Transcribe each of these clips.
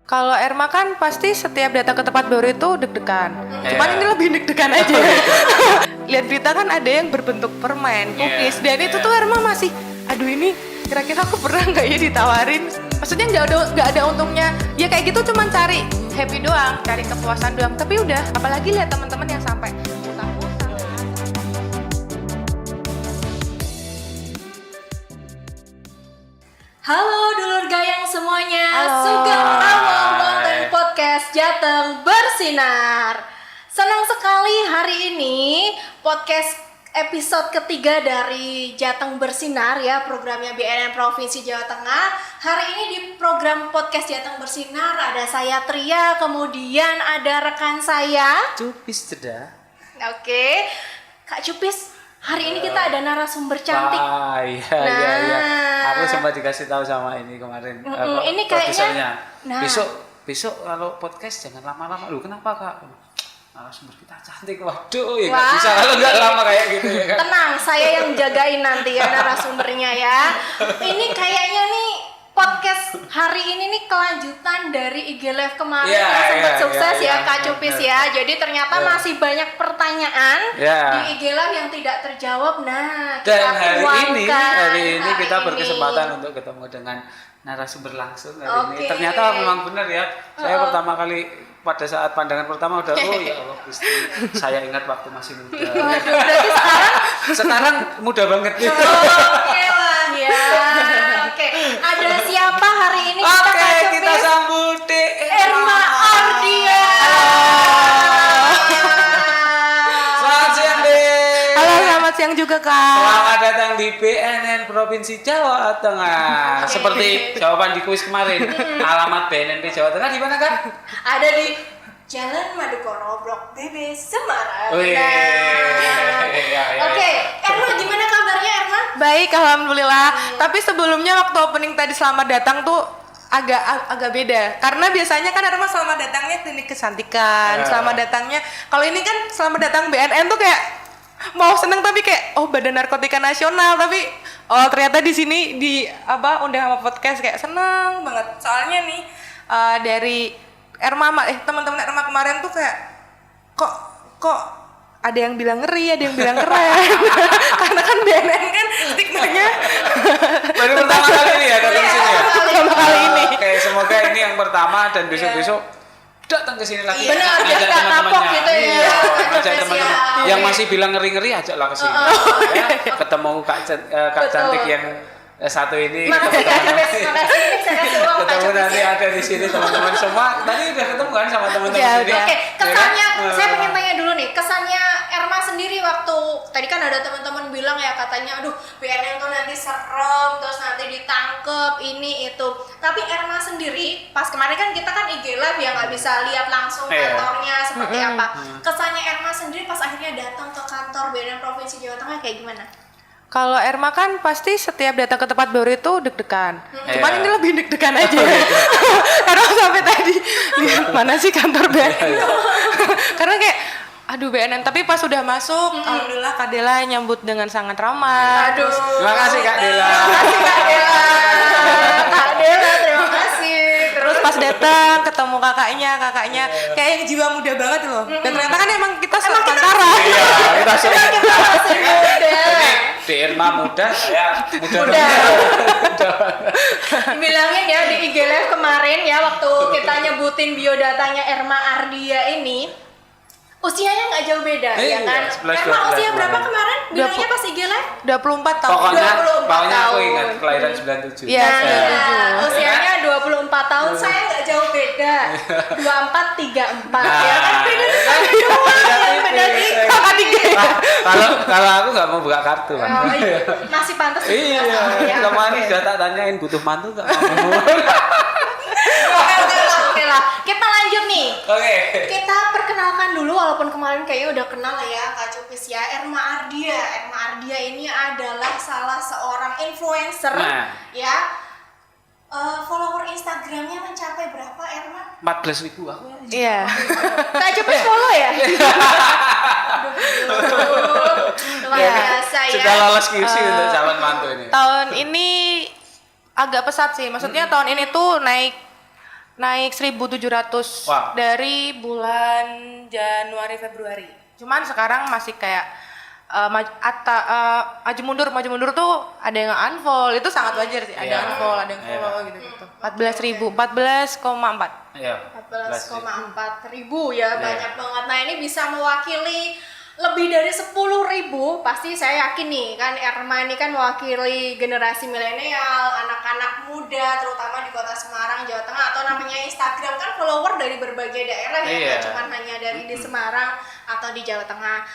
Kalau Erma kan pasti setiap datang ke tempat baru itu deg-degan. Cuman ini lebih deg-degan aja. Lihat berita kan ada yang berbentuk permen, cookies, dan itu tuh Erma masih, aduh ini kira-kira aku pernah nggak ya ditawarin? Maksudnya nggak ada untungnya. Ya kayak gitu cuman cari happy doang, cari kepuasan doang. Tapi udah, apalagi lihat teman-teman yang sampai utang-utang. Halo dulur gayang semuanya, Halo. Sugeng awal nonton podcast Jateng Bersinar. Senang sekali hari ini podcast episode ketiga dari Jateng Bersinar ya, programnya BNN Provinsi Jawa Tengah. Hari ini di program podcast Jateng Bersinar ada saya Tria, kemudian ada rekan saya Cupis ceda. Oke, Kak Cupis. Hari ini kita ada narasumber cantik. Ah iya. Aku sempat dikasih tahu sama ini kemarin. Ini produsernya. kayaknya. Nah. Besok kalau podcast jangan lama-lama. Loh kenapa Kak? Narasumber kita cantik. Waduh, ya nggak Wah. bisa kalau nggak lama kayak gitu ya kan. Tenang, saya yang jagain nanti ya narasumbernya ya. Ini kayaknya nih podcast hari ini nih kelanjutan dari IG Live kemarin Iya, yang sempat iya, sukses iya, ya Kak Cupis ya. Jadi ternyata masih banyak pertanyaan di IG Live yang tidak terjawab. Nah, Dan kita hari ini kita hari berkesempatan ini. untuk ketemu dengan narasumber langsung hari Oke. ini. Ternyata memang benar ya. Saya pertama kali pada saat pandangan pertama udah ya Allah Gusti, saya ingat waktu masih muda. Berarti Sekarang muda banget gitu. Oke lah ya. Oke, ada siapa hari ini Oke, Kak Cupis? kita sambut Erma Ardia. Selamat siang, Dek. Halo, selamat siang juga Kak. Selamat datang di BNN Provinsi Jawa Tengah. Seperti jawaban di kuis kemarin, alamat BNN di Jawa Tengah di mana, Kak? Ada di Jalan Madukoro Blok BB Semarang. Wih, iya. Oke, Erma gimana kabarnya Erma? Baik, alhamdulillah. Tapi sebelumnya waktu opening tadi selamat datang tuh agak beda. Karena biasanya kan Erma selamat datangnya klinik kecantikan, selamat datangnya. Kalau ini kan selamat datang BNN tuh kayak mau seneng tapi kayak Badan Narkotika Nasional, tapi ternyata di sini undang sama podcast kayak seneng banget. Soalnya nih dari Erma teman-teman Erma kemarin tuh kayak kok ada yang bilang ngeri, ada yang bilang keren. Karena kan BNN kan stigmanya Baru pertama kali ini ya datang ke sini ya. pertama kali ini. Oke, semoga ini yang pertama dan besok-besok datang ke sini lagi. Benar, Ajak jadi nggak kapok teman-temannya. gitu ya. Iya, ajak Siap. teman-teman yang masih bilang ngeri-ngeri ajaklah ke sini. Ya, ketemu Kak Betul. cantik yang satu ini, Makasih Kak teman-teman. Cupis, makasih ini saya kasih uang Kak Ketemu Cupis nanti ya. ada di sini teman-teman semua. Tadi udah ketemu kan sama teman-teman Ya, sini. udah. Oke, kesannya Ya kan? saya pengen tanya dulu nih, kesannya Erma sendiri waktu tadi kan ada teman-teman bilang ya katanya aduh BNN tuh nanti serem, terus nanti ditangkep ini itu. Tapi Erma sendiri pas kemarin kan kita kan IG Live ya nggak bisa lihat langsung Iya. kantornya seperti apa. Kesannya Erma sendiri pas akhirnya datang ke kantor BNN Provinsi Jawa Tengah kayak gimana? Kalau Erma kan pasti setiap datang ke tempat baru itu deg-degan. Cuman Iya. ini lebih deg-degan aja. Karena sampai tadi lihat mana sih kantor BNN. Karena kayak aduh BNN, tapi pas sudah masuk alhamdulillah Kak Dela nyambut dengan sangat ramah. Aduh. Terima kasih Kak Dela. Terima kasih Kak Dela. Kak Dela, terima kasih. Terus pas datang ketemu kakaknya kayak yang jiwa muda banget loh. Dan ternyata kan emang kita sepantaran. Iya, kita semua. Kita masih muda. Ini di Irma muda, saya muda. Bilangin ya di IG Live kemarin ya waktu kita nyebutin biodatanya Erma Ardia ini usianya nggak jauh beda ya Iya, kan? 11, Erma usia 12 berapa kemarin. kemarin? Bilangnya pas IG Live? 24 tahun. Pokoknya 24 aku tahun. ingat kelahiran 97. Iya, Nah, usianya 24 tahun, saya nggak jauh beda 24, 34 ya kan? Beda beda dikit. Kakak tiga. Kalau aku nggak mau buka kartu kan. Oh, iya. Masih pantas 17 Iya, tahun ya. kemarin sudah tak tanyain butuh mantu nggak mau. Oke lah, kita lanjut nih. Oke. Kita perkenalkan dulu walaupun kemarin kayaknya udah kenal lah ya Kak Cupis ya. Erma Ardia. Erma Ardia ini adalah salah seorang influencer Nah. ya. Follower Instagramnya mencapai berapa Erma? 14.000 aku. Iya. Kak Cupis follow ya? Luar biasa ya. Sudah lolos QC untuk calon mantu ini. Tahun ini agak pesat sih. Maksudnya tahun ini tuh naik naik 1.700 Wow. dari bulan Januari Februari. Cuman sekarang masih kayak maju mundur tuh ada yang unfollow, itu sangat wajar sih. Ada Iya. unfollow, ada yang follow Iya. gitu-gitu. 14,4. Iya. 14,4 ribu ya, Iya. banyak banget. Nah ini bisa mewakili lebih dari 10.000, pasti saya yakin nih kan Erma ini kan mewakili generasi milenial, anak-anak muda terutama di kota Semarang, Jawa Tengah, atau namanya Instagram kan follower dari berbagai daerah ya, Iya. nggak cuma hanya dari di Semarang atau di Jawa Tengah.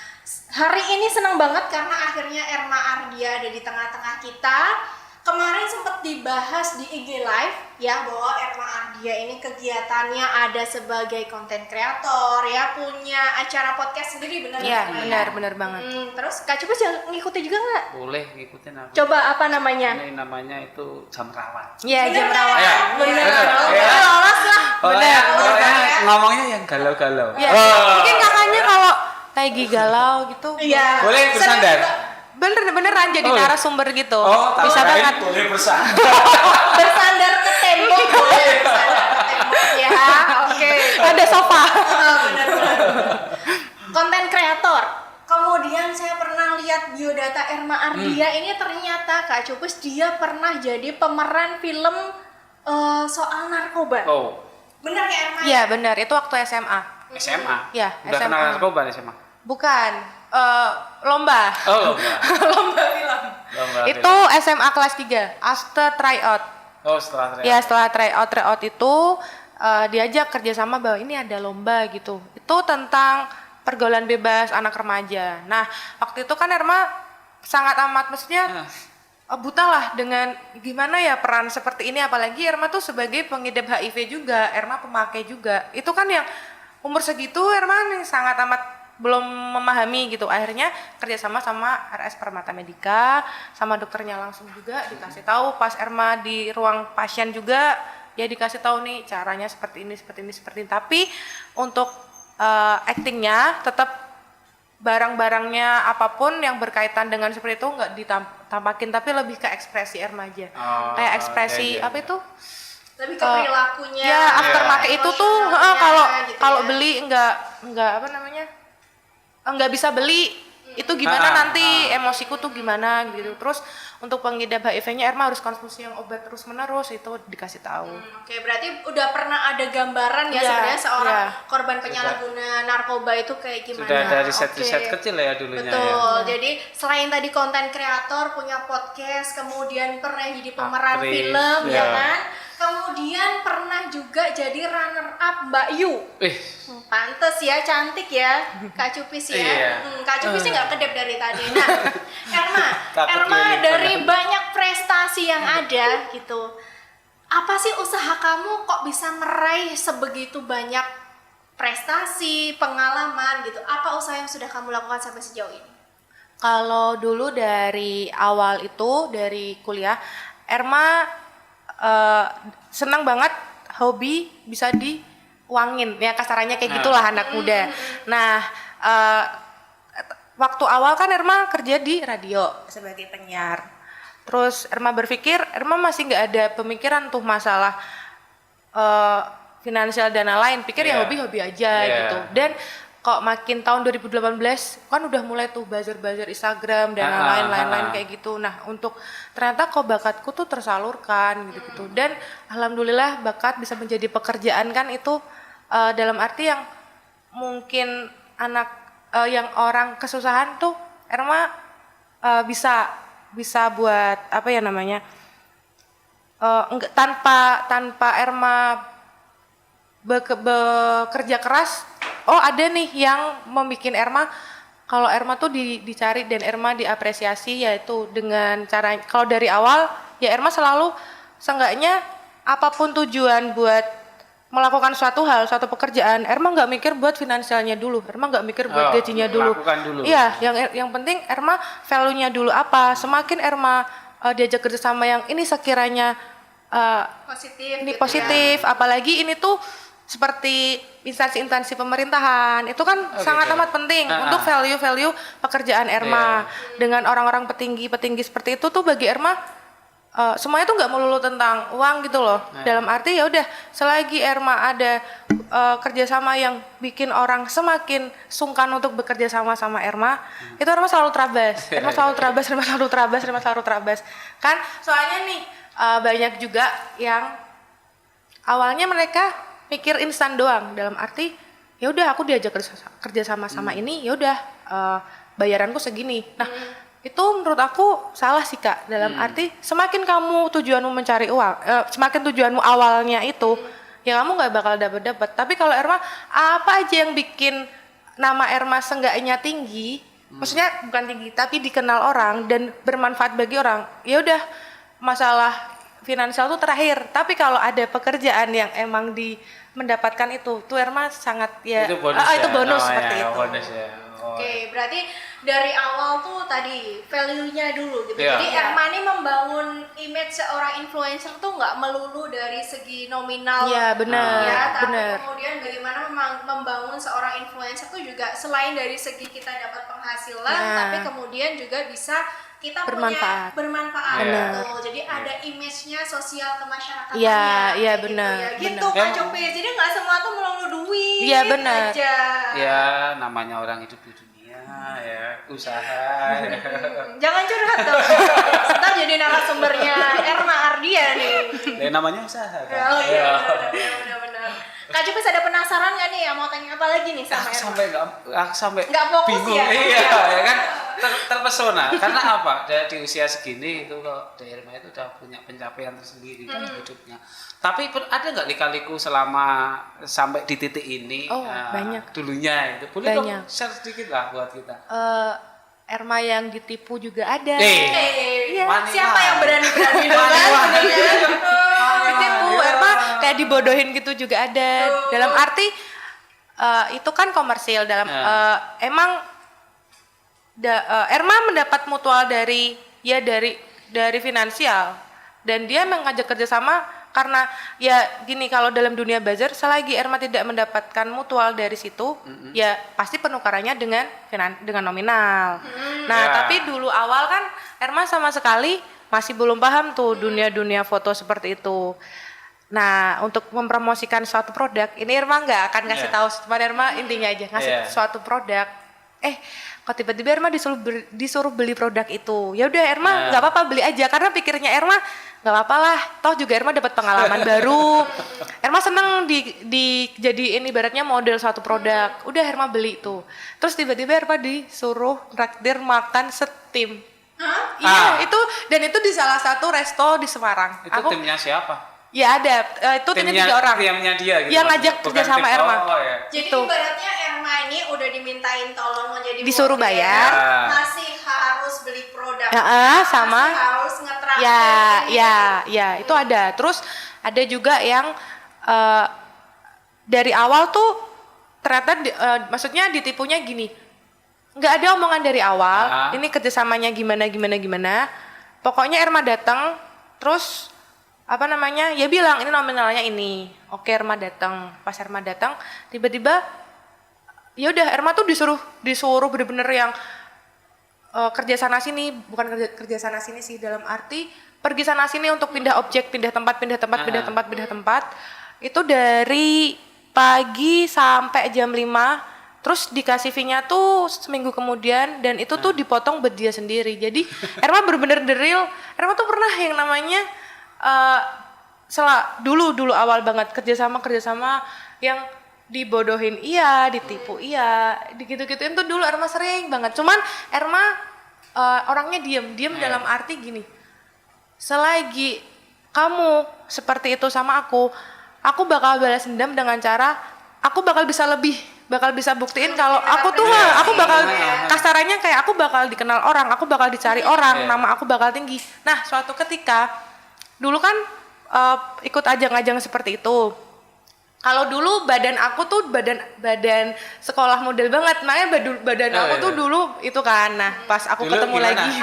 Hari ini senang banget karena akhirnya Erma Ardia ada di tengah-tengah kita. Kemarin sempat dibahas di IG Live ya bahwa Erma Ardia ini kegiatannya ada sebagai konten kreator ya, punya acara podcast sendiri, benar Iya, nggak, Erma, benar banget. Terus Kak Cupes yang ngikuti juga nggak? Boleh ngikutin aku. Coba apa namanya? Ini namanya itu jam rawan. Iya, jam Bener, rawan. Ya. Bener, Ya. lolos lah. Pokoknya bener. ngomongnya yang galau-galau. Ya, Oh. mungkin kakaknya kalau Taigi galau gitu. Iya. Boleh bersandar. Beneran jadi Oh. narasumber gitu. Oh, tak Bisa kirain banget. boleh bersandar. Bersandar ke tembok, boleh bersandar ke tembok ya. Oke. Ada sofa. Benar-benar. Konten kreator. Kemudian saya pernah lihat biodata Erma Ardia ini ternyata Kak Cupes dia pernah jadi pemeran film soal narkoba. Oh, Benar ya Erma? Iya, benar. Itu waktu SMA. SMA. Iya, Udah SMA. kenal narkoba nih SMA. Bukan. Lomba. Oh, lomba. Lomba film. Lomba Itu SMA kelas 3, after tryout. Oh, setelah Ya, setelah tryout itu diajak kerjasama bahwa ini ada lomba gitu. Itu tentang pergaulan bebas anak remaja. Nah, waktu itu kan Erma sangat amat maksudnya buta lah dengan gimana ya peran seperti ini, apalagi Erma tuh sebagai pengidap HIV juga, Erma pemakai juga. Itu kan yang umur segitu Erma yang sangat amat belum memahami gitu. Akhirnya kerjasama sama RS Permata Medika, sama dokternya langsung juga dikasih tahu pas Erma di ruang pasien juga ya dikasih tahu nih caranya seperti ini. Tapi untuk actingnya tetap barang-barangnya apapun yang berkaitan dengan seperti itu nggak ditampakin, tapi lebih ke ekspresi Erma aja. Oh, Kayak ekspresi iya. apa itu? Lebih ke perilakunya. Ya aftermarket itu tuh emosionalnya gitu kalau ya. beli nggak apa namanya nggak bisa beli itu gimana nanti emosiku tuh gimana gitu. Terus untuk pengidap HIV-nya Erma harus konsumsi yang obat terus menerus, itu dikasih tahu. Oke, berarti udah pernah ada gambaran ya Iya, sebenarnya seorang iya. korban penyalahguna narkoba itu kayak gimana? Sudah ada riset-riset Oke. kecil ya dulunya ya. Betul. Jadi selain tadi konten kreator, punya podcast, kemudian pernah jadi pemeran Aktris, film ya ya. kan? Kemudian pernah juga jadi runner up Mbak Yu. Pantes ya, cantik ya Kak Cupis ya. Iya. Kak Cupis nggak kedep dari tadi. Nah, Takut Erma lilit dari padahal. banyak prestasi yang ada gitu. Apa sih usaha kamu kok bisa meraih sebegitu banyak prestasi, pengalaman gitu? Apa usaha yang sudah kamu lakukan sampai sejauh ini? Kalau dulu dari awal itu dari kuliah Erma senang banget hobi bisa diuangin ya, kasarannya kayak gitulah anak muda. Nah waktu awal kan Erma kerja di radio sebagai penyiar. Terus Erma berpikir Erma masih nggak ada pemikiran tuh masalah finansial dana lain, pikir ya Iya. hobi-hobi aja Iya. gitu. Dan kok makin tahun 2018 kan udah mulai tuh buzzer-buzzer Instagram dan lain-lain kayak gitu. Nah, untuk ternyata kok bakatku tuh tersalurkan gitu-gitu. Dan alhamdulillah bakat bisa menjadi pekerjaan kan itu dalam arti yang mungkin anak yang orang kesusahan tuh Erma bisa buat apa ya namanya? Tanpa Erma bekerja keras, oh ada nih yang membuat Erma, kalau Erma tuh dicari dan Erma diapresiasi, yaitu dengan cara, kalau dari awal ya Erma selalu seenggaknya apapun tujuan buat melakukan suatu hal, suatu pekerjaan, Erma nggak mikir buat finansialnya dulu, Erma nggak mikir buat gajinya dulu. Lakukan dulu. Iya, yang penting Erma value-nya dulu apa. Semakin Erma diajak kerjasama yang ini sekiranya Positif. ini gitu positif, apalagi ini tuh seperti instansi-instansi pemerintahan, itu kan sangat amat penting untuk value-value pekerjaan Erma. Dengan orang-orang petinggi-petinggi seperti itu tuh bagi Erma semuanya tuh nggak melulu tentang uang gitu loh. Dalam arti ya udah selagi Erma ada kerjasama yang bikin orang semakin sungkan untuk bekerja sama sama Erma, itu Erma selalu terabas. Erma selalu terabas. Kan soalnya nih banyak juga yang awalnya mereka mikir instan doang. Dalam arti ya udah aku diajak kerja sama ini, ya udah bayaranku segini. Nah, itu menurut aku salah sih Kak, dalam arti semakin kamu tujuanmu mencari uang, semakin tujuanmu awalnya itu, ya kamu nggak bakal dapat. Tapi kalau Erma, apa aja yang bikin nama Erma seenggaknya tinggi, maksudnya bukan tinggi, tapi dikenal orang dan bermanfaat bagi orang, ya udah masalah finansial tuh terakhir. Tapi kalau ada pekerjaan yang emang mendapatkan itu, tuh Erma sangat ya, itu bonus, itu bonus seperti ya, itu. bonus ya. Oke, berarti dari awal tuh tadi value-nya dulu gitu. Iya. Jadi Erma ini membangun image seorang influencer tuh nggak melulu dari segi nominal. Iya, benar, Ya, tapi benar. kemudian bagaimana membangun seorang influencer tuh juga selain dari segi kita dapat penghasilan, Nah. tapi kemudian juga bisa kita Bermanfaat. punya bermanfaat Benar. gitu. Jadi ada image-nya sosial kemasyarakatan. Iya, kayak benar, Gitu benar. Kak Cope. Jadi nggak semua tuh melulu duit. Iya, benar. aja. Ya, namanya orang hidup di dunia ya, usaha. Jangan curhat dong. Ntar jadi narasumbernya Erma Ardia nih. Ya, namanya usaha. Kan? Oh iya, benar. Kak Jupis ada penasaran nggak nih ya mau tanya apa lagi nih sama Erma? sampai Nggak fokus bingung. ya? Iya, ya kan terpesona. Karena apa? Di usia segini itu kok Erma itu udah punya pencapaian tersendiri kan hidupnya. Tapi ada nggak lika-liku selama sampai di titik ini? Oh, banyak. Dulunya itu boleh Banyak. dong share sedikit lah buat kita. Erma yang ditipu juga ada. Iya. Wani, Siapa wani. yang berani-berani dong kan? Ditipu, Erma kayak dibodohin gitu juga ada. Dalam arti itu kan komersil dalam emang Erma mendapat mutual dari finansial dan dia mengajak kerjasama karena ya gini, kalau dalam dunia buzzer selagi Erma tidak mendapatkan mutual dari situ ya pasti penukarannya dengan nominal. Nah tapi dulu awal kan Erma sama sekali masih belum paham tuh dunia foto seperti itu. Nah untuk mempromosikan suatu produk ini Erma nggak akan ngasih tahu, cuma Erma intinya aja ngasih suatu produk. Kok tiba-tiba Erma disuruh beli produk itu, ya udah Erma nggak apa-apa beli aja karena pikirnya Erma nggak apa-apa lah, toh juga Erma dapat pengalaman baru. Erma seneng dijadiin ibaratnya model suatu produk, udah Erma beli itu. Terus tiba-tiba Erma disuruh traktir makan setim. Iya itu, dan itu di salah satu resto di Semarang. Itu timnya siapa? Ya ada, itu timnya 3 orang. Timnya dia gitu. Yang ngajak Bukan kerja sama tim- Erma. ya. Jadi Itu. ibaratnya Erma ini udah dimintain tolong menjadi Disuruh model, bayar. masih harus beli produk, Sama. masih harus ngetraktir. Ya, itu ada. Terus ada juga yang dari awal tuh ternyata maksudnya ditipunya gini, nggak ada omongan dari awal. Ini kerjasamanya gimana. Pokoknya Erma datang, terus ya bilang ini nominalnya ini. Oke, Erma datang. Pas Erma datang, tiba-tiba ya udah Erma tuh disuruh bener-bener yang kerja sana sini, bukan kerja sana sini sih, dalam arti pergi sana sini untuk pindah objek, pindah tempat. Itu dari pagi sampai jam 5, terus dikasih fee-nya tuh seminggu kemudian, dan itu tuh dipotong buat dia sendiri. Jadi Erma bener-bener the real. Erma tuh pernah yang namanya dulu awal banget kerjasama yang dibodohin ditipu digitu-gituin tuh dulu Erma sering banget. Cuman Erma orangnya diem dalam arti gini, selagi kamu seperti itu sama aku bakal balas dendam dengan cara aku bakal bisa buktiin kalau aku tuh aku bakal kasarannya kayak aku bakal dikenal orang, aku bakal dicari orang, nama aku bakal tinggi. Nah suatu ketika dulu kan ikut ajang-ajang seperti itu. Kalau dulu badan aku tuh badan sekolah model banget, makanya badan aku tuh dulu itu kan. Nah pas aku Dulu ketemu gimana? lagi,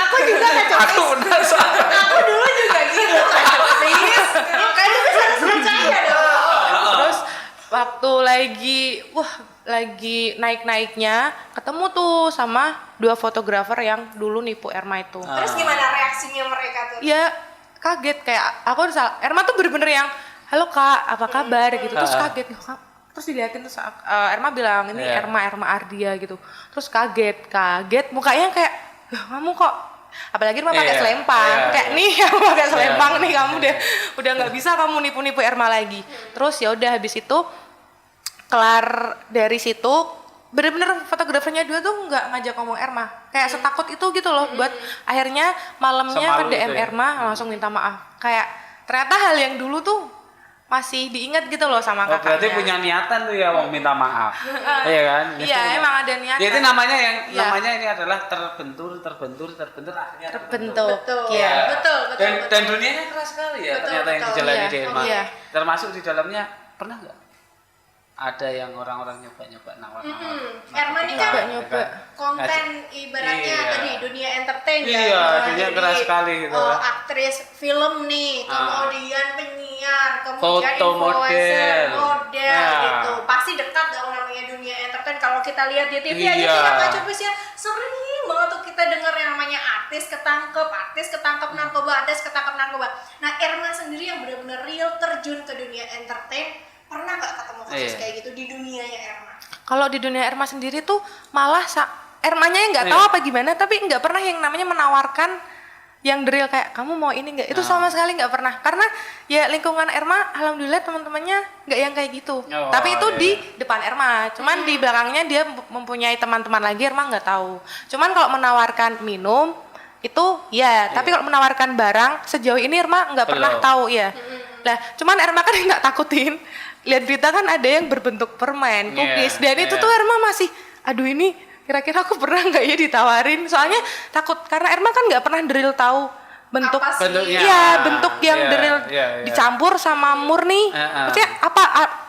Aku juga Aku penasaran. Aku dulu juga gitu kan. Please. Kayaknya bisa harus percaya dong. terus waktu lagi lagi naik-naiknya ketemu tuh sama 2 fotografer yang dulu nipu Erma itu. Terus gimana reaksinya mereka tuh? Ya kaget, kayak aku Erma tuh bener-bener yang halo kak apa kabar gitu, terus kaget loh, Kak. Terus diliatin, terus Erma bilang ini Erma Ardia gitu, terus kaget mukanya kayak loh, kamu kok, apalagi Erma pakai selempang, kayak nih kamu pakai selempang nih, kamu udah nggak bisa kamu nipu Erma lagi. Terus ya udah, habis itu kelar dari situ bener-bener fotografernya dua tuh nggak ngajak ngomong Erma, kayak setakut itu gitu loh, buat akhirnya malamnya ke DM Erma langsung minta maaf, kayak ternyata hal yang dulu tuh masih diingat gitu loh sama kakaknya. Berarti punya niatan tuh ya mau minta maaf. Iya kan? Iya, emang ada niatan. Ya, itu namanya namanya ini adalah terbentur akhirnya terbentuk. Betul. Iya. Betul. Dan dunianya keras sekali ya, ternyata yang dijalani di Erma. Iya. Termasuk di dalamnya pernah nggak ada yang orang-orang nyoba nawar-nawar? Erma ini kan nyoba. konten ibaratnya Iya. tadi dunia entertain ya. Iya, dunia Jadi, keras sekali gitu. Aktris film nih, kemudian penyiar, kemudian Foto influencer, model. gitu. Pasti dekat dong namanya dunia entertain. Kalau kita lihat di TV aja Iya. kita Kak Cupis ya sering banget tuh kita dengar yang namanya artis ketangkep narkoba. Nah, Erma sendiri yang benar-benar real terjun ke dunia entertain, pernah nggak ketemu kasus kayak gitu di dunianya Erma? Kalau di dunia Erma sendiri tuh malah Ermanya yang nggak tahu apa gimana, tapi nggak pernah yang namanya menawarkan yang drill kayak kamu mau ini nggak, itu sama sekali nggak pernah, karena ya lingkungan Erma alhamdulillah teman-temannya nggak yang kayak gitu. Tapi itu di depan Erma, cuman di belakangnya dia mempunyai teman-teman lagi, Erma nggak tahu. Cuman kalau menawarkan minum itu ya, tapi kalau menawarkan barang sejauh ini Erma nggak pernah tahu ya. Lah cuman Erma kan nggak takutin, lihat berita kan ada yang berbentuk permen, cookies, dan itu tuh Erma masih aduh ini kira-kira aku pernah nggak ya ditawarin, soalnya takut karena Erma kan nggak pernah drill tahu bentuk bentuknya. iya bentuk yang drill dicampur sama murni. Maksudnya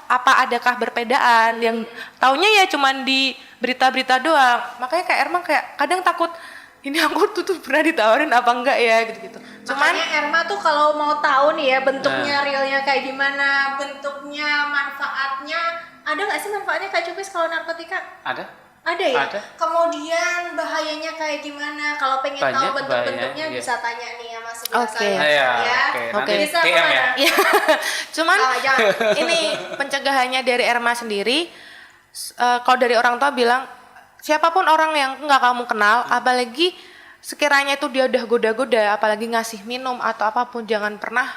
apa adakah perbedaan, yang taunya ya cuman di berita-berita doang, makanya kayak Erma kayak kadang takut ini aku tuh pernah ditawarin apa enggak ya gitu-gitu. Cuman makanya Erma tuh kalau mau tahu nih ya bentuknya realnya kayak gimana, bentuknya, manfaatnya, ada nggak sih manfaatnya Kak Cupis kalau narkotika? Ada ya? Ada. Kemudian bahayanya kayak gimana? Kalau pengen Banyak tahu bentuk-bentuknya bahayanya, bisa tanya nih sama sebelah Oke. saya Iya, ya. Nanti Bisa DM kemana? ya. Iya. Cuman Jangan. ini pencegahannya dari Erma sendiri, kalau dari orang tua bilang siapapun orang yang nggak kamu kenal, apalagi sekiranya itu dia udah goda-goda, apalagi ngasih minum atau apapun, jangan pernah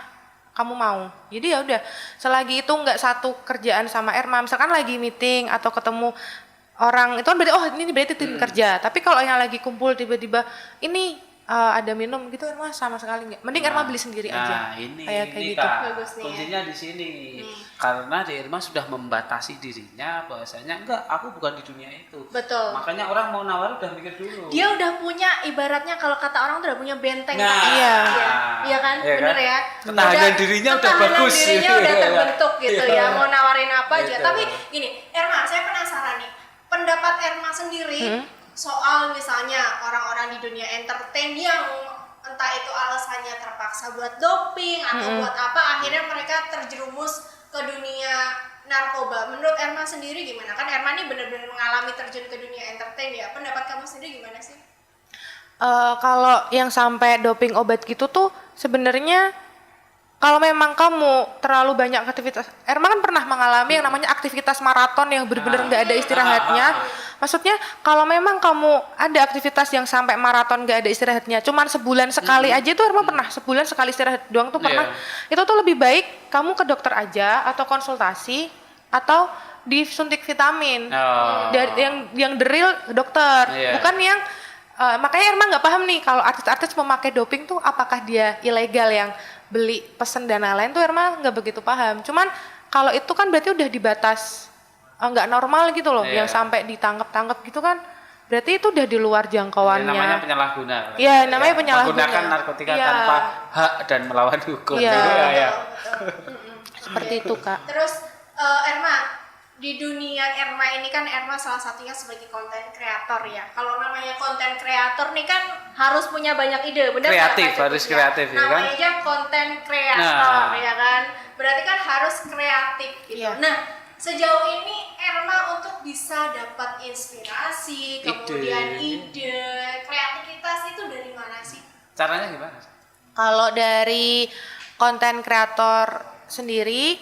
kamu mau. Jadi ya udah, selagi itu nggak satu kerjaan sama Erma, misalkan lagi meeting atau ketemu orang itu kan berarti ini berarti tim kerja. Tapi kalau yang lagi kumpul tiba-tiba ini ada minum gitu, Erma sama sekali nggak. Mending Erma beli sendiri aja. Ini kayak gitu. Kak, Bagus nih, kuncinya di sini. Karena di Irma sudah membatasi dirinya bahwasanya enggak, aku bukan di dunia itu. Betul. Makanya orang mau nawar udah mikir dulu. Dia udah punya, ibaratnya kalau kata orang tuh udah punya benteng. Nah, Kak. iya. Iya kan? Iya Bener kan? ya. Ketahanan dirinya udah bagus. Dirinya udah terbentuk gitu ya. Mau nawarin apa aja. Gitu. Tapi gini, Erma, saya penasaran nih. Pendapat Erma sendiri soal misalnya orang-orang di dunia entertain yang entah itu alasannya terpaksa buat doping atau buat apa, akhirnya mereka terjerumus ke dunia narkoba. Menurut Erma sendiri gimana? Kan Erma ini benar-benar mengalami terjun ke dunia entertain ya. Pendapat kamu sendiri gimana sih? Kalau yang sampai doping obat gitu tuh sebenarnya kalau memang kamu terlalu banyak aktivitas, Erma kan pernah mengalami yang namanya aktivitas maraton yang benar-benar nggak ada istirahatnya. Maksudnya kalau memang kamu ada aktivitas yang sampai maraton nggak ada istirahatnya, cuman sebulan sekali aja itu Erma pernah sebulan sekali istirahat doang tuh pernah. Itu tuh lebih baik kamu ke dokter aja atau konsultasi atau disuntik vitamin. Dari yang the real dokter, bukan yang makanya Erma nggak paham nih kalau artis-artis memakai doping tuh apakah dia ilegal yang beli pesen dan lain-lain tuh Erma nggak begitu paham. Cuman kalau itu kan berarti udah dibatas nggak normal gitu loh, yang sampai ditangkap-tangkap gitu kan berarti itu udah di luar jangkauannya. Namanya penyalahguna. Iya, namanya penyalahguna. Menggunakan narkotika tanpa hak dan melawan hukum. Iya. Betul. Seperti itu Kak. Terus Erma, di dunia Erma ini kan Erma salah satunya sebagai konten kreator ya. Kalau namanya konten kreator nih kan harus punya banyak ide, benar nggak, Kreatif, Kak harus Cupis, kreatif ya kan? Namanya aja konten kreator Nah. ya kan. Berarti kan harus kreatif gitu. Iya. Nah, sejauh ini Erma untuk bisa dapat inspirasi, kemudian ide, kreativitas itu dari mana sih? Caranya gimana? Kalau dari konten kreator sendiri,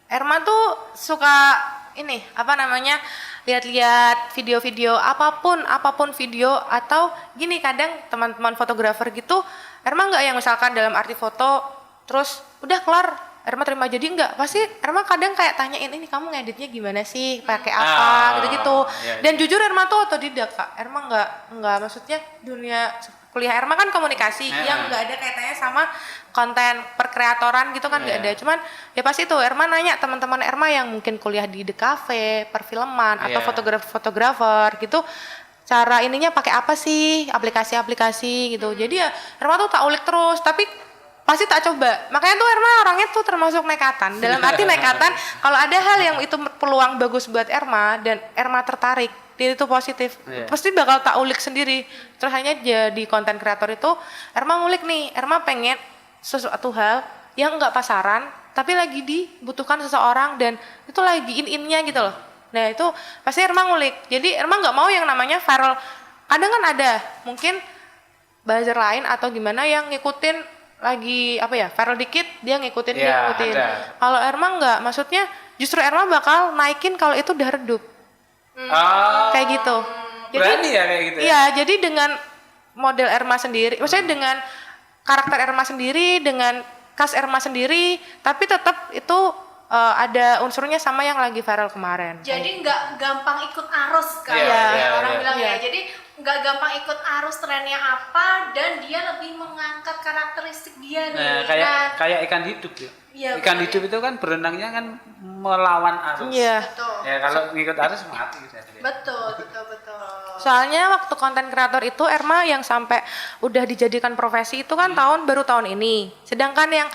Erma tuh suka ini apa namanya lihat-lihat video-video apapun video atau gini kadang teman-teman fotografer gitu, Erma nggak yang misalkan dalam arti foto terus udah kelar Erma terima jadi enggak, pasti Erma kadang kayak tanyain ini kamu ngeditnya gimana sih, pakai apa gitu-gitu. Iya. Dan jujur Erma tuh otodidak Kak. Erma enggak maksudnya dunia kuliah Erma kan komunikasi yang enggak ada kaitannya sama konten perkreatoran gitu kan enggak ada. Cuman ya pasti tuh Erma nanya teman-teman Erma yang mungkin kuliah di The Cafe, perfilman atau fotografer gitu. Cara ininya pakai apa sih, aplikasi-aplikasi gitu. Jadi ya Erma tuh tak ulik terus, tapi pasti tak coba. Makanya tuh Erma orangnya tuh termasuk nekatan. Dalam arti nekatan kalau ada hal yang itu peluang bagus buat Erma dan Erma tertarik, dia itu positif. Pasti bakal tak ulik sendiri. Terus hanya jadi konten kreator itu Erma ngulik nih, Erma pengen sesuatu hal yang enggak pasaran tapi lagi dibutuhkan seseorang dan itu lagi in-innya gitu loh. Nah, itu pasti Erma ngulik. Jadi Erma enggak mau yang namanya viral. Kadang kan ada mungkin buzzer lain atau gimana yang ngikutin lagi apa ya viral dikit dia ngikutin. Kalau Erma enggak, maksudnya justru Erma bakal naikin kalau itu udah redup. Kayak gitu. Jadi, berani ya kayak gitu ya? Iya, jadi dengan model Erma sendiri, maksudnya dengan karakter Erma sendiri, dengan khas Erma sendiri, tapi tetap itu ada unsurnya sama yang lagi viral kemarin. Jadi nggak gampang ikut arus kayak orang bilang ya. Jadi nggak gampang ikut arus trennya apa dan dia lebih mengangkat karakteristik dia nih. Kayak ikan hidup ya. Iya, ikan hidup itu kan berenangnya kan melawan arus. Iya. Betul. Ya kalau ngikut arus mati gitu. Betul. Soalnya waktu konten kreator itu Erma yang sampai udah dijadikan profesi itu kan baru tahun ini. Sedangkan yang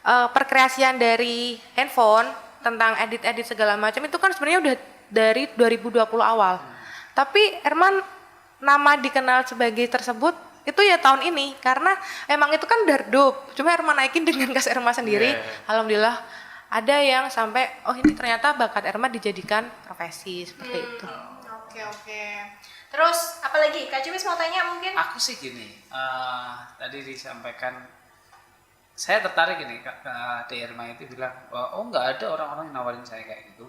perkreasian dari handphone tentang edit-edit segala macam itu kan sebenarnya udah dari 2020 awal. Tapi Erman nama dikenal sebagai tersebut itu ya tahun ini karena emang itu kan dardup. Cuma Erma naikin dengan khas Erma sendiri. Alhamdulillah ada yang sampai ini ternyata bakat Erma dijadikan profesi seperti itu. Oke. Terus apalagi Kak Cumis mau tanya mungkin? Aku sih gini, tadi disampaikan saya tertarik ini Kak Irma itu bilang nggak ada orang-orang yang nawarin saya kayak gitu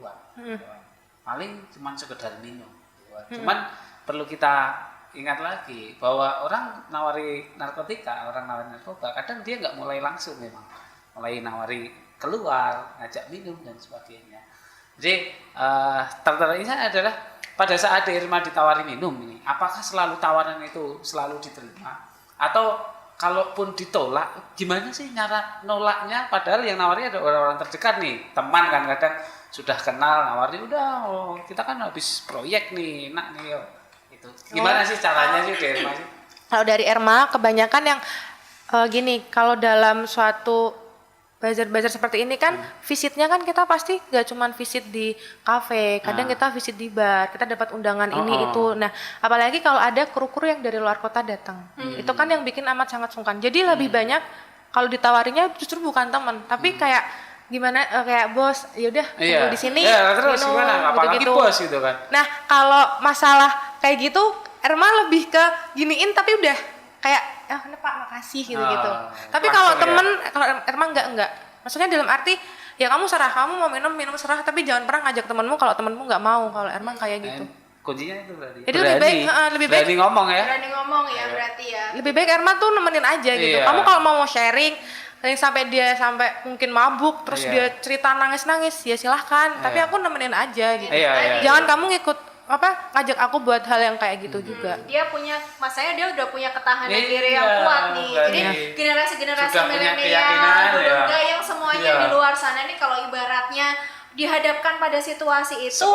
paling cuman sekedar minum cuman perlu kita ingat lagi bahwa orang nawari narkotika, orang nawari narkoba kadang dia nggak mulai langsung memang mulai nawari keluar, ngajak minum dan sebagainya. Jadi tertariknya adalah pada saat Irma ditawari minum ini, apakah selalu tawaran itu selalu diterima atau kalaupun ditolak, gimana sih cara nolaknya? Padahal yang nawari ada orang-orang terdekat nih, teman kan kadang sudah kenal nawari, udah kita kan habis proyek nih, enak nih itu. Gimana sih caranya sih dari Erma sih? Kalau dari Erma kebanyakan yang gini, kalau dalam suatu buzzer seperti ini kan visitnya kan kita pasti gak cuman visit di kafe, kadang kita visit di bar, kita dapat undangan ini itu. Nah, apalagi kalau ada kru-kru yang dari luar kota datang, itu kan yang bikin amat sangat sungkan. Jadi lebih banyak kalau ditawarinya justru bukan teman, tapi kayak gimana kayak bos, yaudah tunggu di sini. Terus gimana? Apalagi gitu. Bos gitu kan. Nah, kalau masalah kayak gitu, Erma lebih ke giniin tapi udah kayak ini Pak makasih gitu-gitu. Tapi kalau temen, kalau Erma enggak. Maksudnya dalam arti ya kamu serah, kamu mau minum serah, tapi jangan pernah ngajak temenmu kalau temenmu nggak mau. Kalau Erma kayak gitu. Kuncinya itu berarti. Jadi lebih baik berani ngomong ya. Berani ngomong ya berarti ya. Lebih baik Erma tuh nemenin aja gitu. Kamu kalau mau sharing sampai dia mungkin mabuk terus dia cerita nangis ya silahkan. Tapi aku nemenin aja gitu. Jangan kamu ngikut ngajak aku buat hal yang kayak gitu juga. Dia punya, masanya dia udah punya ketahanan diri yang kuat nih. Jadi generasi milenial, muda yang semuanya di luar sana nih kalau ibaratnya dihadapkan pada situasi itu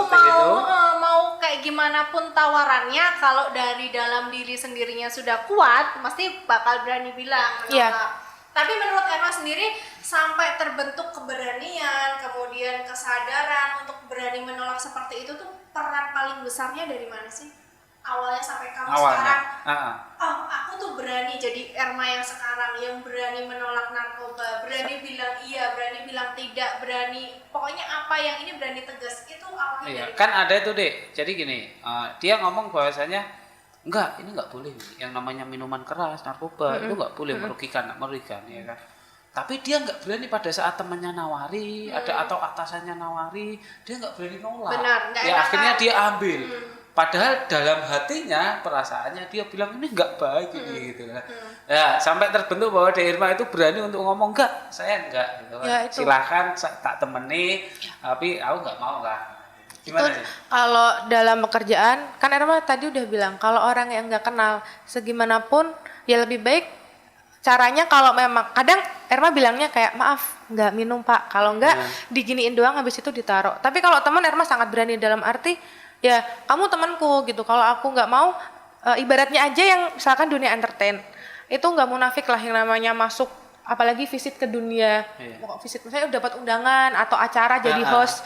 mau kayak gimana pun tawarannya, kalau dari dalam diri sendirinya sudah kuat, pasti bakal berani bilang menolak. Tapi menurut Erma sendiri sampai terbentuk keberanian, kemudian kesadaran untuk berani menolak seperti itu tuh peran paling besarnya dari mana sih? awalnya sampai kamu Awalnya. sekarang, oh aku tuh berani jadi Erma yang sekarang, yang berani menolak narkoba, berani bilang iya, berani bilang tidak, berani pokoknya apa yang ini berani tegas, itu awalnya Iya, dari kan ada itu Dek. Jadi gini, dia ngomong bahwasanya enggak, ini enggak boleh. Yang namanya minuman keras, narkoba itu enggak boleh merugikan ya kan. Tapi dia enggak berani pada saat temannya nawari, ada atau atasannya nawari, dia enggak berani nolak. Benar, nggak ya enakan. akhirnya dia ambil. Padahal dalam hatinya, perasaannya dia bilang ini enggak baik ini gitu kan. Ya, sampai terbentuk bahwa De Irma itu berani untuk ngomong enggak, saya enggak gitu kan. Ya, itu. Silahkan tak temani, tapi aku enggak mau lah. Gimana Itu nih? kalau dalam pekerjaan kan Erma tadi udah bilang kalau orang yang nggak kenal segimanapun ya lebih baik caranya kalau memang kadang Erma bilangnya kayak maaf nggak minum pak, kalau nggak diginiin doang habis itu ditaruh. Tapi kalau teman Erma sangat berani dalam arti ya kamu temanku gitu, kalau aku nggak mau ibaratnya aja yang misalkan dunia entertain itu nggak munafik lah yang namanya masuk apalagi visit ke dunia, visit misalnya dapat undangan atau acara jadi host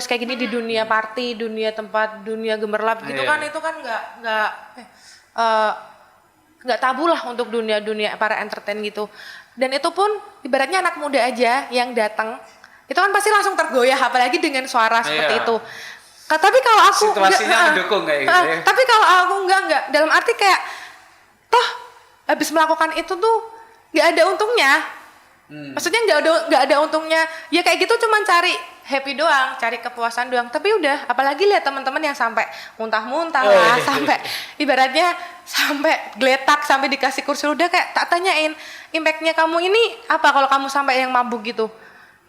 kayak gini di dunia party, dunia tempat, dunia gemerlap gitu kan, itu kan nggak tabu lah untuk dunia para entertain gitu. Dan itu pun ibaratnya anak muda aja yang datang itu kan pasti langsung tergoyah apalagi dengan suara seperti itu. Tapi kalau aku situasinya mendukung kayak gitu ya. Tapi kalau aku enggak dalam arti kayak toh habis melakukan itu tuh nggak ada untungnya, maksudnya nggak ada untungnya ya kayak gitu cuman cari happy doang, cari kepuasan doang. Tapi udah apalagi lihat teman-teman yang sampai muntah-muntah lah, sampai ibaratnya sampai geletak, sampai dikasih kursi roda, kayak tak tanyain impactnya kamu ini apa kalau kamu sampai yang mabuk gitu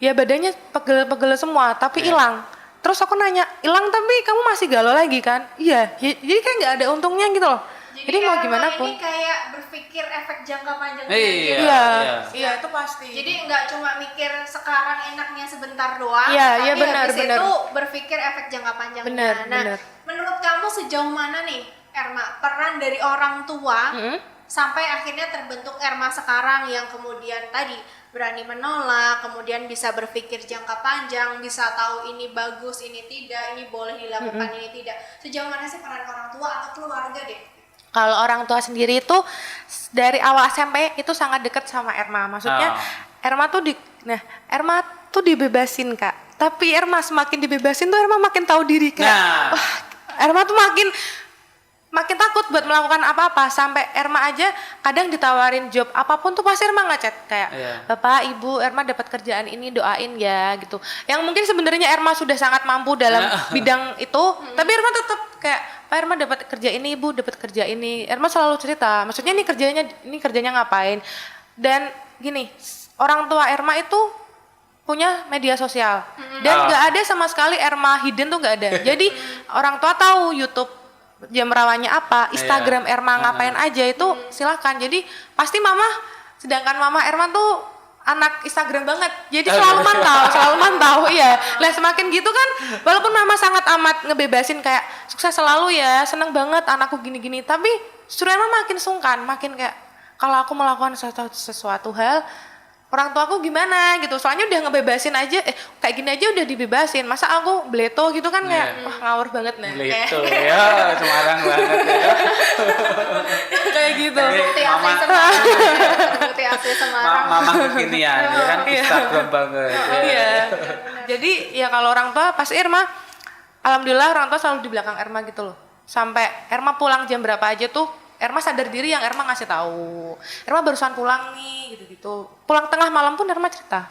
ya, badannya pegel-pegel semua tapi hilang. Terus aku nanya hilang tapi kamu masih galau lagi kan? Iya, jadi kayak nggak ada untungnya gitu loh. Jadi mau gimana pun. Ini kayak berpikir efek jangka panjang. Iya, itu pasti. Jadi nggak cuma mikir sekarang enaknya sebentar doang, Iya, tapi benar, habis benar. itu berpikir efek jangka panjangnya. Benar. Menurut kamu sejauh mana nih, Erma, peran dari orang tua sampai akhirnya terbentuk Erma sekarang yang kemudian tadi berani menolak, kemudian bisa berpikir jangka panjang, bisa tahu ini bagus, ini tidak, ini boleh dilakukan, ini tidak. Sejauh mana sih peran orang tua atau keluarga deh? Kalau orang tua sendiri itu dari awal SMP itu sangat dekat sama Erma. Maksudnya Erma tuh dibebasin Kak. Tapi Erma semakin dibebasin tuh Erma makin tahu diri Kak. Wah, Erma tuh makin takut buat melakukan apa-apa. Sampai Erma aja kadang ditawarin job apapun tuh pasti Erma ngechat kayak Bapak, Ibu, Erma dapat kerjaan ini doain ya gitu. Yang mungkin sebenarnya Erma sudah sangat mampu dalam bidang itu, tapi Erma tetap kayak Pak Erma dapat kerja ini, Ibu dapat kerja ini. Erma selalu cerita, maksudnya ini kerjanya ngapain. Dan gini, orang tua Erma itu punya media sosial dan nggak ada sama sekali Erma hidden tuh nggak ada. Jadi orang tua tahu YouTube jam rawannya apa, Instagram Erma ngapain aja itu silahkan. Jadi pasti sedangkan mama Erma tuh anak Instagram banget, jadi selalu mantau, iya. Lah semakin gitu kan, walaupun mama sangat amat ngebebasin kayak sukses selalu ya, seneng banget anakku gini-gini, tapi justru Erma makin sungkan, makin kayak kalau aku melakukan sesuatu hal orang tuaku gimana gitu, soalnya udah ngebebasin aja, kayak gini aja udah dibebasin, masa aku bleto gitu kan kayak wah ngawur banget nih. Bleto ya, Semarang banget ya. Kayak gitu. Terbukti asli Semarang. Mama kekinian, ya kan Instagram banget. Iya. Jadi ya kalau orang tua pasti Erma, alhamdulillah orang tua selalu di belakang Erma gitu loh. Sampai Erma pulang jam berapa aja tuh Erma sadar diri yang Erma ngasih tahu. Erma barusan pulang nih gitu-gitu. Pulang tengah malam pun Erma cerita.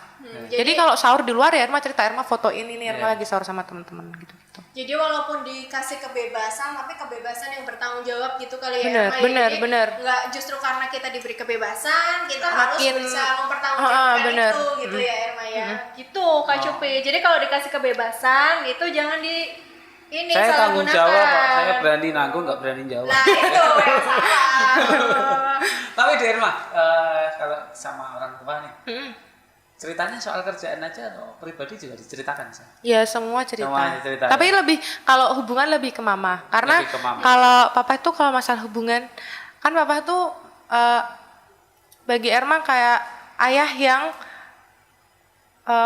Jadi kalau sahur di luar ya Erma cerita, Erma foto ini nih Erma lagi sahur sama teman-teman gitu-gitu. Jadi walaupun dikasih kebebasan, tapi kebebasan yang bertanggung jawab gitu kali ya. Bener. Nggak justru karena kita diberi kebebasan, kita harus bisa mempertanggungjawabkan itu gitu ya Erma ya. Gitu Kak Cupi. Jadi kalau dikasih kebebasan itu jangan ini saya salah tanggung gunakan. jawab, Pak. Saya berani nanggung, nggak berani jawab. Nah itu yang salah. Tapi di Irma, kalau sama orang tua nih, ceritanya soal kerjaan aja atau pribadi juga diceritakan sih? Ya semua cerita. Tapi lebih kalau hubungan lebih ke mama, karena kalau papa itu kalau masalah hubungan, kan papa itu bagi Erma kayak ayah yang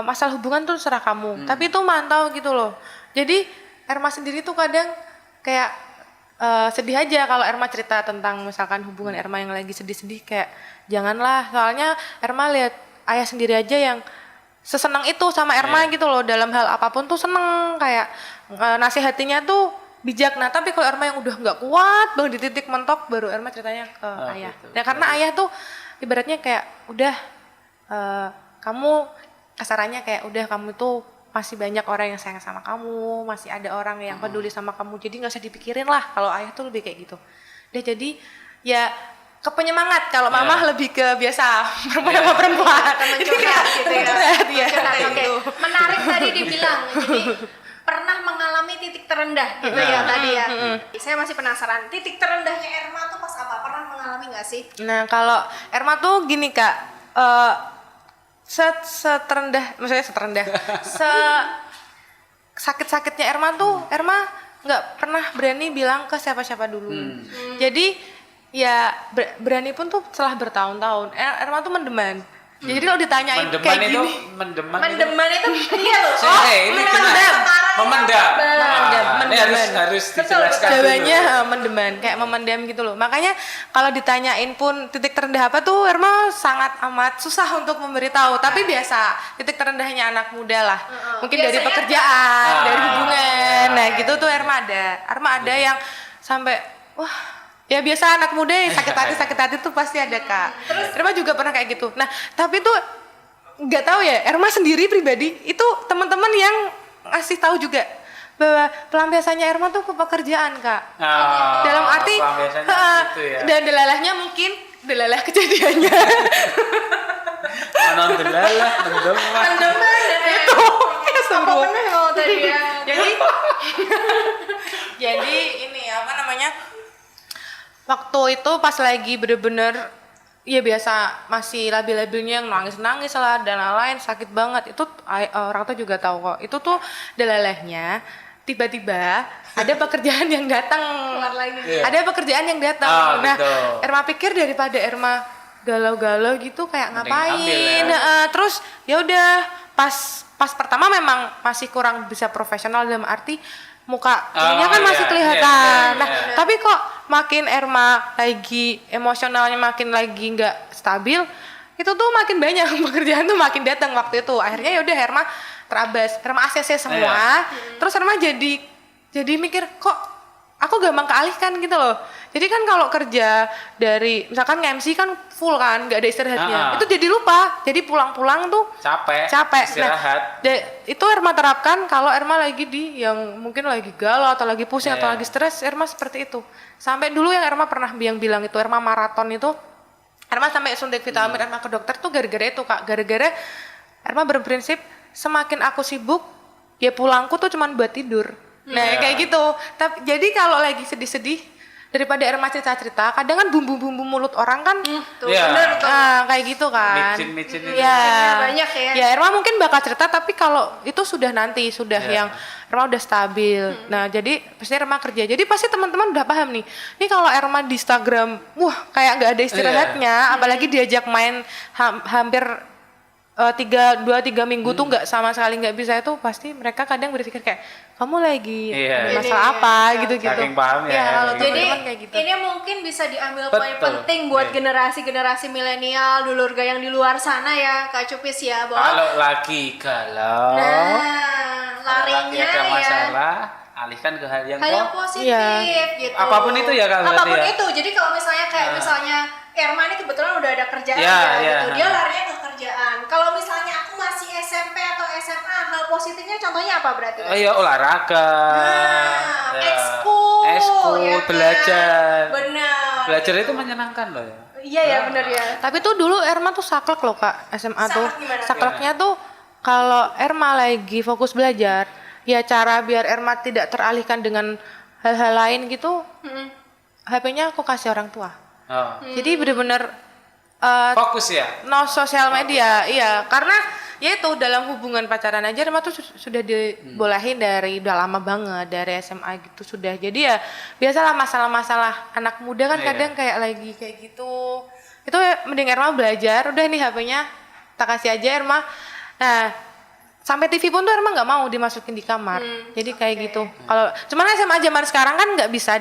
masalah hubungan tuh serah kamu, tapi itu mantau gitu loh. Jadi Erma sendiri tuh kadang kayak sedih aja kalau Erma cerita tentang misalkan hubungan Erma yang lagi sedih-sedih, kayak janganlah, soalnya Erma lihat ayah sendiri aja yang sesenang itu sama Erma gitu loh, dalam hal apapun tuh seneng, kayak nasihatinya tuh bijak. Nah tapi kalau Erma yang udah nggak kuat bang di titik mentok, baru Erma ceritanya ke ayah. Gitu. Nah karena ayah tuh ibaratnya kayak udah kamu kasarannya kayak udah kamu tuh masih banyak orang yang sayang sama kamu, masih ada orang yang peduli sama kamu, jadi nggak usah dipikirin lah. Kalau ayah tuh lebih kayak gitu. Dia jadi ya kepenyemangat. Kalau mamah lebih ke biasa perempuan sama perempuan. Temen curhat gitu ya. Curhat, ya. Curhat, oke. Menarik tadi dibilang. Jadi pernah mengalami titik terendah gitu ya tadi ya. Saya masih penasaran. Titik terendahnya Erma tuh pas apa? Pernah mengalami nggak sih? Nah kalau Erma tuh gini kak, seterendah, maksudnya seterendah, sakit-sakitnya Erma tuh, Erma nggak pernah berani bilang ke siapa-siapa dulu. Jadi ya berani pun tuh setelah bertahun-tahun. Erma tuh mendeman. Jadi kalau ditanyain Mendeman kayak itu, gini, Mendeman itu iya loh. ini kena memendam. Ini harus dijelaskan dulu. Jawanya mendeman, kayak memendam gitu loh. Makanya kalau ditanyain pun titik terendah apa tuh, Erma sangat amat susah untuk memberitahu. Tapi biasa titik terendahnya anak muda lah. Mungkin dari Biasanya pekerjaan, dari hubungan. Nah gitu tuh Erma ada yang sampai wah. Ya biasa anak muda yang sakit hati tuh pasti ada kak. Terus Erma juga pernah kayak gitu. Nah tapi tuh nggak tahu ya, Erma sendiri pribadi itu teman-teman yang ngasih tahu juga bahwa pelampiasannya Erma tuh ke pekerjaan kak. Dalam arti gitu ya. dan delalahnya mungkin delalah kejadiannya. Non delalah, mendeman. Itu Apa pernah mau tadi ya? jadi ini apa namanya? Waktu itu pas lagi bener-bener ya biasa masih labil-labilnya yang nangis-nangis lah dan lain-lain, sakit banget. Itu orang tuh juga tahu kok. Itu tuh delalahnya tiba-tiba ada pekerjaan yang datang. Ada pekerjaan yang datang. Nah, gitu. Erma pikir daripada Erma galau-galau gitu kayak Mending ngapain. ambil Terus ya udah pas pertama memang masih kurang bisa profesional, dalam arti muka ininya kan masih kelihatan. Nah, tapi kok makin Erma lagi emosionalnya makin lagi nggak stabil, itu tuh makin banyak pekerjaan tuh makin datang waktu itu. Akhirnya ya udah Erma terabas, Erma ACC semua. Terus Erma jadi mikir kok aku gampang kealihkan gitu loh. Jadi kan kalau kerja dari misalkan nge-MC kan full kan, nggak ada istirahatnya. Itu jadi lupa. Jadi pulang-pulang tuh capek. Istirahat. Nah, itu Erma terapkan kalau Erma lagi di yang mungkin lagi galau atau lagi pusing atau lagi stres, Erma seperti itu. Sampai dulu yang Erma pernah bilang itu Erma maraton itu, Erma sampai suntik vitamin Erma ke dokter tuh gara-gara itu kak. Gara-gara Erma berprinsip semakin aku sibuk ya pulangku tuh cuman buat tidur. Nah kayak gitu. Tapi jadi kalau lagi sedih-sedih daripada Erma cerita-cerita, kadang kan bumbu-bumbu mulut orang kan Bener tuh. kayak gitu kan. Micin itu. Banyak ya. Ya Erma mungkin bakal cerita, tapi kalau itu sudah nanti yang Erma udah stabil. Nah jadi pasti Erma kerja. Jadi pasti teman-teman udah paham nih. Ini kalau Erma di Instagram, wah kayak nggak ada istirahatnya, apalagi diajak main hampir 2-3 minggu tuh nggak sama sekali nggak bisa, itu pasti mereka kadang berpikir kayak kamu lagi ada masalah apa gitu-gitu. Saking paham ya. Kalau Jadi teman-teman kayak gitu. ini mungkin bisa diambil poin penting buat generasi-generasi milenial, dulurga yang di luar sana ya, Kak Cupis ya, bahwa Kalau lagi galau, larinya ada ya masalah, alihkan ke hal yang positif gitu. Apapun itu ya Kak, berarti apapun ya? itu. Jadi kalau misalnya kayak misalnya Erma ini kebetulan udah ada kerjaan gitu, dia larinya ke kerjaan. Kalau misalnya aku masih SMP atau SMA, hal positifnya contohnya apa berarti? Iya, olahraga, ekskul, ya kan? belajar. Benar. Belajar itu menyenangkan loh ya. Iya ya benar ya. Tapi tuh dulu Erma tuh saklek loh kak, SMA tuh. Gimana? Sakleknya tuh kalau Erma lagi fokus belajar, ya cara biar Erma tidak teralihkan dengan hal-hal lain gitu, HP-nya aku kasih orang tua. Jadi bener-bener Fokus ya? no sosial media, iya. Karena ya itu dalam hubungan pacaran aja Erma tuh sudah dibolehin dari udah lama banget, dari SMA gitu sudah. Jadi ya biasalah masalah-masalah anak muda kan kadang kayak lagi kayak gitu. Itu mending Erma belajar, udah nih HP-nya tak kasih aja Erma. Nah sampai TV pun tuh Erma nggak mau dimasukin di kamar. Jadi kayak gitu. Kalau cuman SMA zaman sekarang kan nggak bisa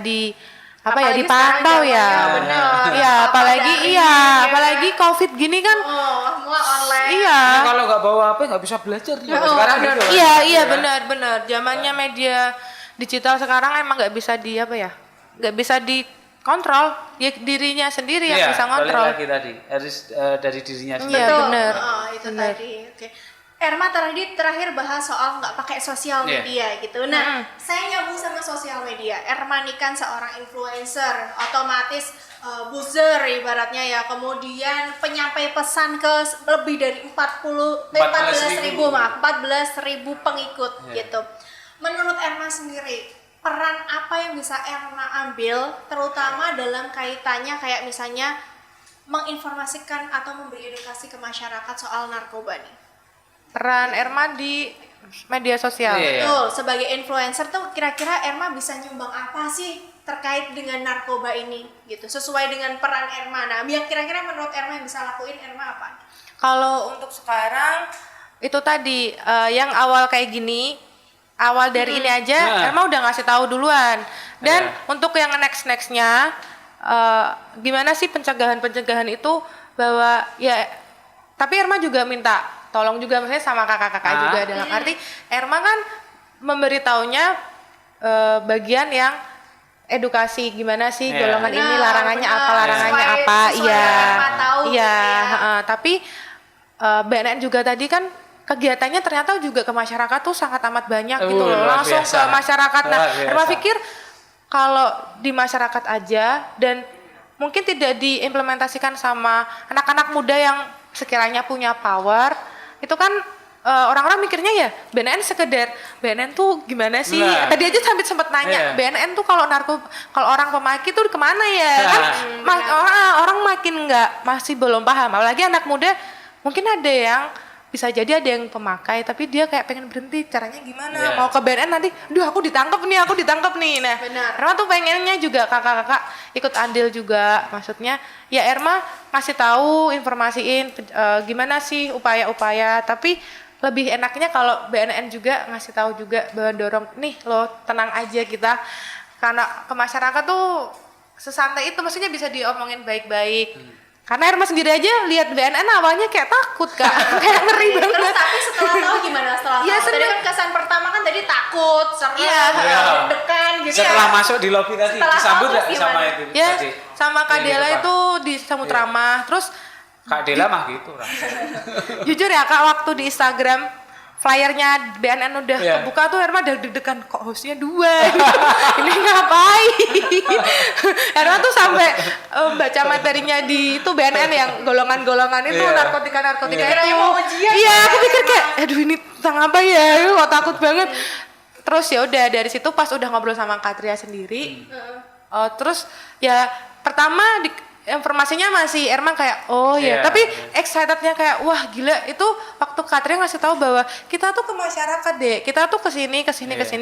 Apalagi dipantau sekarang ya. zamannya bener. Iya, apalagi Daring, ya kan? apalagi COVID gini kan. Semua online. Iya. Nah, kalau nggak bawa HP nggak bisa belajar nih. Sekarang gitu. kan. Iya benar. Zamannya media digital sekarang emang nggak bisa nggak bisa dikontrol. Ya dirinya sendiri yang bisa ngontrol. Balik lagi tadi harus dari dirinya sendiri. Iya Betul. benar. Itu tadi. Oke. Erma terakhir bahas soal nggak pakai sosial media gitu. Nah, saya nyambung sama sosial media. Erma ini kan seorang influencer, otomatis buzzer ibaratnya ya. Kemudian penyampai pesan ke lebih dari 14.000 pengikut gitu. Menurut Erma sendiri, peran apa yang bisa Erma ambil terutama dalam kaitannya kayak misalnya menginformasikan atau memberi edukasi ke masyarakat soal narkoba nih? Peran Erma di media sosial. Betul, sebagai influencer tuh kira-kira Erma bisa nyumbang apa sih terkait dengan narkoba ini gitu, sesuai dengan peran Erma. Nah, biar kira-kira menurut Erma yang bisa lakuin Erma apa? Kalau untuk sekarang itu tadi yang awal kayak gini, awal dari ini aja Erma udah ngasih tahu duluan. Dan untuk yang nextnya gimana sih pencegahan itu bahwa ya, tapi Erma juga minta tolong juga misalnya sama kakak-kakak juga, dalam arti Erma kan memberitahunya bagian yang edukasi gimana sih golongan ini, larangannya apa, tapi BNN juga tadi kan kegiatannya ternyata juga ke masyarakat tuh sangat amat banyak gitu loh, langsung ke masyarakat. Nah, Erma pikir kalau di masyarakat aja dan mungkin tidak diimplementasikan sama anak-anak muda yang sekiranya punya power, itu kan orang-orang mikirnya ya BNN sekedar BNN tuh gimana sih? Tadi aja sempat nanya BNN tuh kalau orang pemaki tuh kemana ya? Kan orang makin masih belum paham. Apalagi anak muda mungkin ada yang bisa jadi ada yang pemakai tapi dia kayak pengen berhenti, caranya gimana? Mau ke BNN nanti, aku ditangkap nih. Nah, Erma tuh pengennya juga kakak-kakak ikut andil juga. Maksudnya ya Erma ngasih tahu, informasiin gimana sih upaya-upaya, tapi lebih enaknya kalau BNN juga ngasih tahu juga, bahwa dorong nih lo tenang aja kita, karena ke masyarakat tuh sesantai itu, maksudnya bisa diomongin baik-baik. Karena Erma sendiri aja lihat BNN awalnya kayak takut Kak, kayak ngeri banget. Terus tapi setelah tahu gimana tahu? Tadi kan kesan pertama kan tadi takut, serem, deg-degan gitu. Setelah masuk di lobi tadi disambut nggak sama itu? Ya, sama Kak Dela itu disambut ramah. Terus Kak Dela mah gitu jujur ya Kak, waktu di Instagram flyernya BNN udah kebuka tuh Erma udah deg-degan, kok hostnya 2 ini ngapain. Erma tuh sampai baca materinya di itu BNN yang golongan-golongan itu narkotika itu. Iya, aku pikir kayak aduh ini tentang apa ya, kok takut banget. Terus ya udah dari situ pas udah ngobrol sama Katria sendiri, terus ya pertama informasinya masih Erma kayak tapi excitednya kayak wah gila, itu waktu Katria ngasih tahu bahwa kita tuh ke masyarakat deh, kita tuh kesini,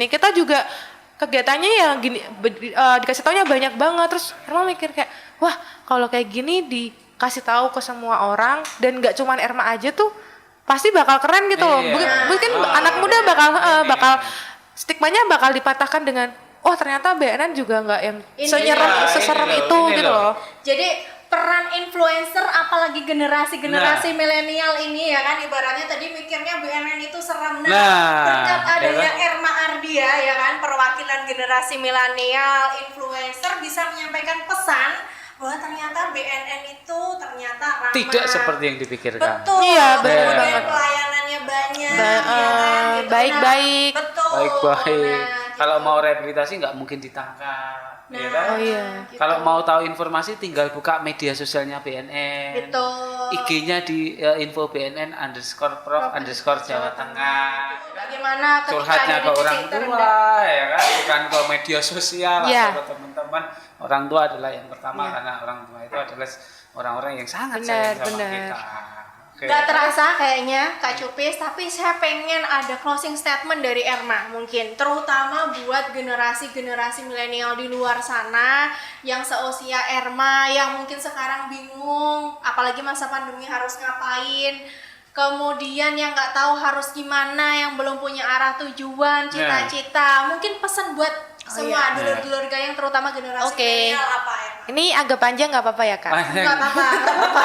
kita juga kegiatannya yang gini dikasih taunya banyak banget. Terus Erma mikir kayak wah kalau kayak gini dikasih tahu ke semua orang dan nggak cuman Erma aja tuh pasti bakal keren gitu loh. Mungkin anak muda bakal stigmanya bakal dipatahkan dengan ternyata BNN juga nggak yang seserem itu gitu loh. Jadi peran influencer apalagi generasi milenial ini ya kan, ibaratnya tadi mikirnya BNN itu serem. Berkat adanya Erma Ardia ya kan, perwakilan generasi milenial, influencer bisa menyampaikan pesan bahwa ternyata BNN itu ternyata ramah. Tidak seperti yang dipikirkan. Betul. Iya, betul banget. Pelayanannya banyak, ya kan? Gitu. Baik-baik. Betul. Baik-baik. Kalau mau rehabilitasi nggak mungkin ditangkap, ya kan? Gitu. Kalau mau tahu informasi tinggal buka media sosialnya BNN. IG-nya di info BNN _prof_ Jawa Tengah. Bagaimana curhatnya ke orang tua, ya kan? Bukan ke media sosial atau ke teman-teman. Orang tua adalah yang pertama karena orang tua itu adalah orang-orang yang sangat sayang sama kita. Gak terasa kayaknya Kak Cupis, tapi saya pengen ada closing statement dari Erma mungkin, terutama buat generasi milenial di luar sana yang seusia Erma, yang mungkin sekarang bingung apalagi masa pandemi harus ngapain. kemudian yang nggak tahu harus gimana, yang belum punya arah tujuan, cita-cita. Mungkin pesan buat semua dulur-dulur gayeng, terutama generasi milenial apa ya? Ini agak panjang nggak apa-apa ya, Kak? Nggak apa-apa.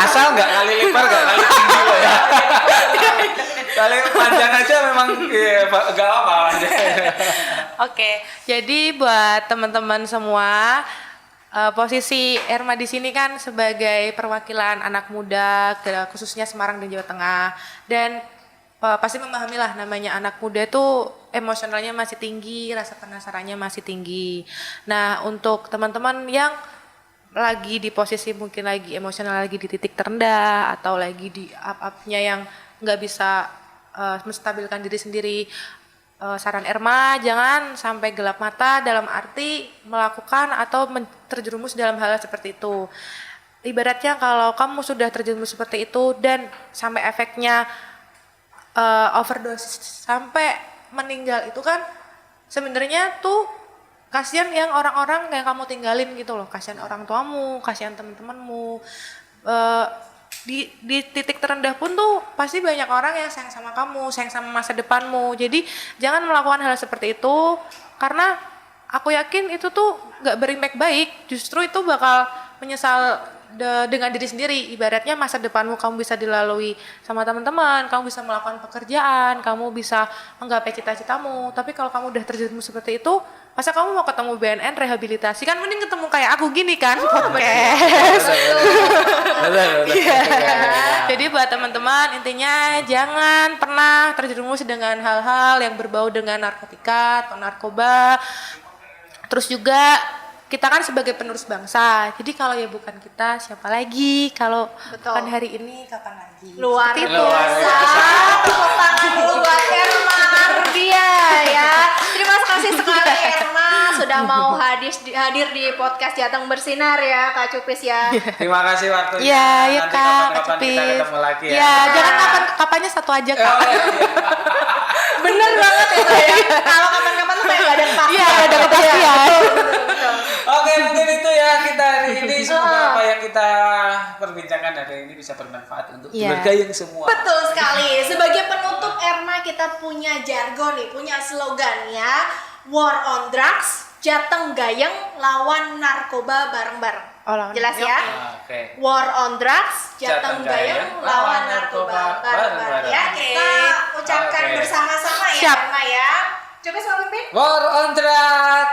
Asal nggak kali lebar, nggak kali tinggi loh ya. Kali panjang aja memang nggak apa-apa. Oke, jadi buat teman-teman semua, posisi Erma di sini kan sebagai perwakilan anak muda, khususnya Semarang dan Jawa Tengah, dan pasti memahami lah namanya anak muda itu emosionalnya masih tinggi, rasa penasarannya masih tinggi. Nah, untuk teman-teman yang lagi di posisi mungkin lagi emosional, lagi di titik terendah atau lagi di up-upnya yang nggak bisa menstabilkan diri sendiri, saran Erma jangan sampai gelap mata dalam arti melakukan atau terjerumus dalam hal seperti itu. Ibaratnya kalau kamu sudah terjerumus seperti itu dan sampai efeknya overdose sampai meninggal, itu kan sebenarnya tuh kasihan yang orang-orang yang kamu tinggalin gitu loh, kasihan orang tuamu, kasihan teman-temanmu. Di titik terendah pun tuh pasti banyak orang yang sayang sama kamu, sayang sama masa depanmu. Jadi jangan melakukan hal seperti itu, karena aku yakin itu tuh gak berimpact baik. Justru itu bakal menyesal dengan diri sendiri. Ibaratnya masa depanmu kamu bisa dilalui sama teman-teman, kamu bisa melakukan pekerjaan, kamu bisa menggapai cita-citamu. Tapi kalau kamu udah terjerumus seperti itu, masa kamu mau ketemu BNN rehabilitasi, kan mending ketemu kayak aku gini kan, podcast. Jadi buat teman-teman, intinya jangan pernah terjerumus dengan hal-hal yang berbau dengan narkotika atau narkoba. Terus juga kita kan sebagai penerus bangsa, jadi kalau ya bukan kita, siapa lagi? Kalau bukan hari ini, kapan lagi? Luar Seperti biasa. Tepuk tangan dulu buat Erma Ardia ya. Terima kasih sekali Erma sudah mau hadir di podcast Jateng Bersinar ya, Kak Cupis ya. Terima kasih waktunya. Iya, ya Nanti Kak, kapan-kapan kita ketemu lagi ya. Ya, jangan kapannya satu aja Kak. Bener banget ya Kak ya. Kalau kapan-kapan tuh kayak gak ada kepastian. Iya, gak ada kepastian. Oke, mungkin itu ya kita hari ini. Semoga apa yang kita perbincangkan hari ini bisa bermanfaat untuk keluarga yang semua. Betul sekali. Sebagai penutup Erma, kita punya jargon nih, punya slogan ya. War on drugs, Jateng Gayeng lawan narkoba bareng-bareng. Jelas ya? Oke. War on drugs, Jateng Gayeng lawan narkoba bareng-bareng. Ya, kita ucapkan bersama-sama ya Erma ya. Coba sama Pimpin. War on drugs,